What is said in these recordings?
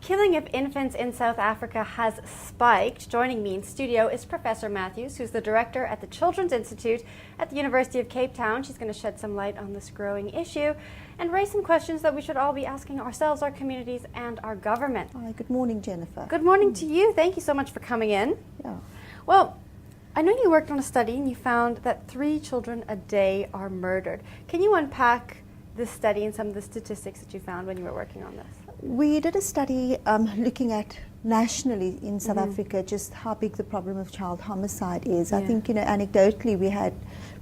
killing of infants in South Africa has spiked. Joining me in studio is Professor Matthews, who's the director at the Children's Institute at the University of Cape Town. She's going to shed some light on this growing issue and raise some questions that we should all be asking ourselves, our communities, and our government. Hi, good morning, Jennifer. Good morning to you. Thank you so much for coming in. Yeah. Well, I know you worked on a study and you found that 3 children a day are murdered. Can you unpack this study and some of the statistics that you found when you were working on this? We did a study looking at nationally in South Africa just how big the problem of child homicide is. I think, anecdotally we had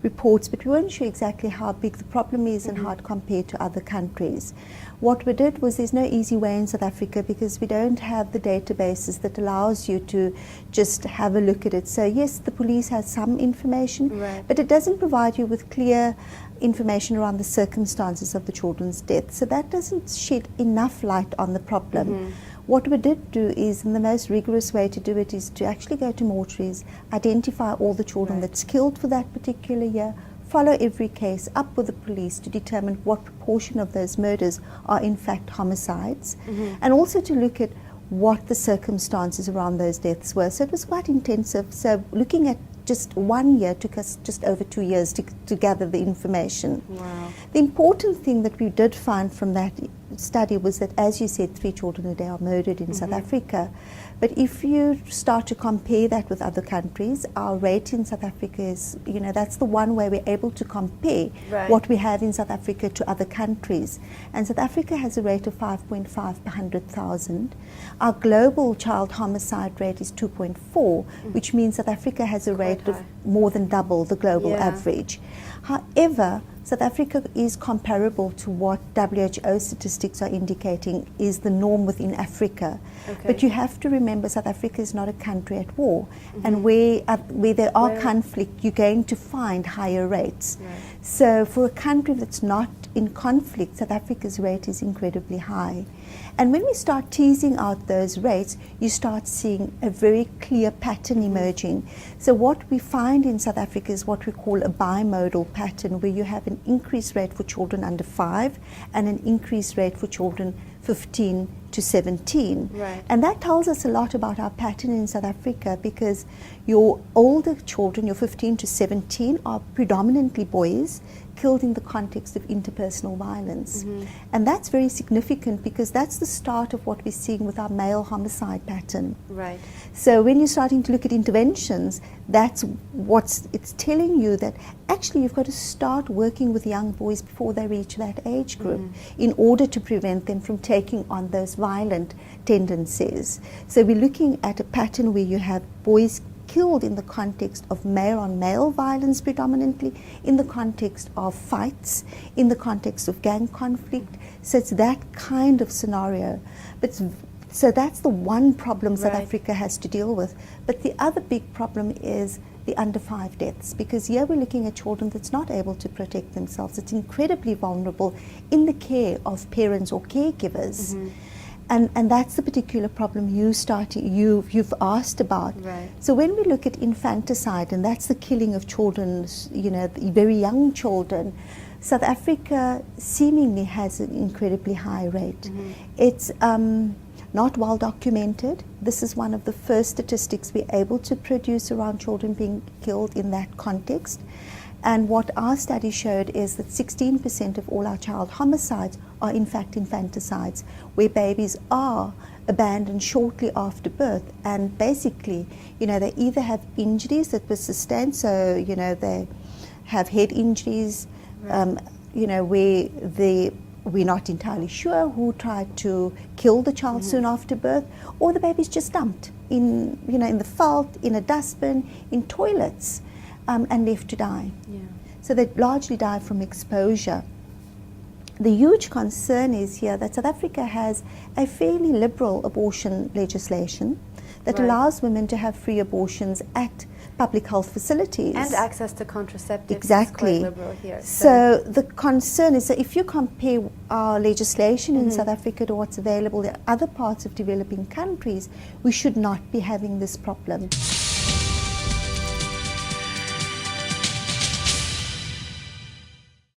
reports, but we weren't sure exactly how big the problem is and how it compared to other countries. What we did was, there's no easy way in South Africa because we don't have the databases that allows you to just have a look at it. So yes, the police has some information, but it doesn't provide you with clear information around the circumstances of the children's death. So that doesn't shed enough light on the problem. What we did do is, and the most rigorous way to do it is to actually go to mortuaries, identify all the children that's killed for that particular year, follow every case up with the police to determine what proportion of those murders are in fact homicides, and also to look at what the circumstances around those deaths were. So it was quite intensive. So looking at just 1 year took us just over 2 years to gather the information. Wow. The important thing that we did find from that study was that, as you said, 3 children a day are murdered in South Africa. But if you start to compare that with other countries, our rate in South Africa is, that's the one way we're able to compare what we have in South Africa to other countries. And South Africa has a rate of 5.5 per 100,000. Our global child homicide rate is 2.4, which means South Africa has a rate of more than double the global average. However, South Africa is comparable to what WHO statistics are indicating is the norm within Africa. But you have to remember, South Africa is not a country at war, and where there are conflict, you're going to find higher rates. So for a country that's not in conflict, South Africa's rate is incredibly high. And when we start teasing out those rates, you start seeing a very clear pattern emerging. So what we find in South Africa is what we call a bimodal pattern, where you have an increased rate for children under 5 and an increased rate for children 15 to 17. And that tells us a lot about our pattern in South Africa, because your older children, your 15 to 17, are predominantly boys killed in the context of interpersonal violence. And that's very significant, because that's the start of what we're seeing with our male homicide pattern. So when you're starting to look at interventions, that's it's telling you, that actually you've got to start working with young boys before they reach that age group in order to prevent them from taking on those violent tendencies. So we're looking at a pattern where you have boys killed in the context of male-on-male violence predominantly, in the context of fights, in the context of gang conflict. So it's that kind of scenario. So that's the one problem South Africa has to deal with. But the other big problem is the under 5 deaths, because here we're looking at children that's not able to protect themselves. It's incredibly vulnerable in the care of parents or caregivers. And that's the particular problem you've asked about. So when we look at infanticide, and that's the killing of children, very young children, South Africa seemingly has an incredibly high rate. It's not well documented. This is one of the first statistics we're able to produce around children being killed in that context. And what our study showed is that 16% of all our child homicides are in fact infanticides, where babies are abandoned shortly after birth. And basically, they either have injuries that were sustained, so, they have head injuries, where we're not entirely sure who tried to kill the child soon after birth, or the baby's just dumped in the veld, in a dustbin, in toilets, and left to die. So they largely die from exposure. The huge concern is here that South Africa has a fairly liberal abortion legislation that allows women to have free abortions at public health facilities. And access to contraceptives. Exactly. Is quite liberal here. So the concern is that if you compare our legislation in South Africa to what's available in other parts of developing countries, we should not be having this problem.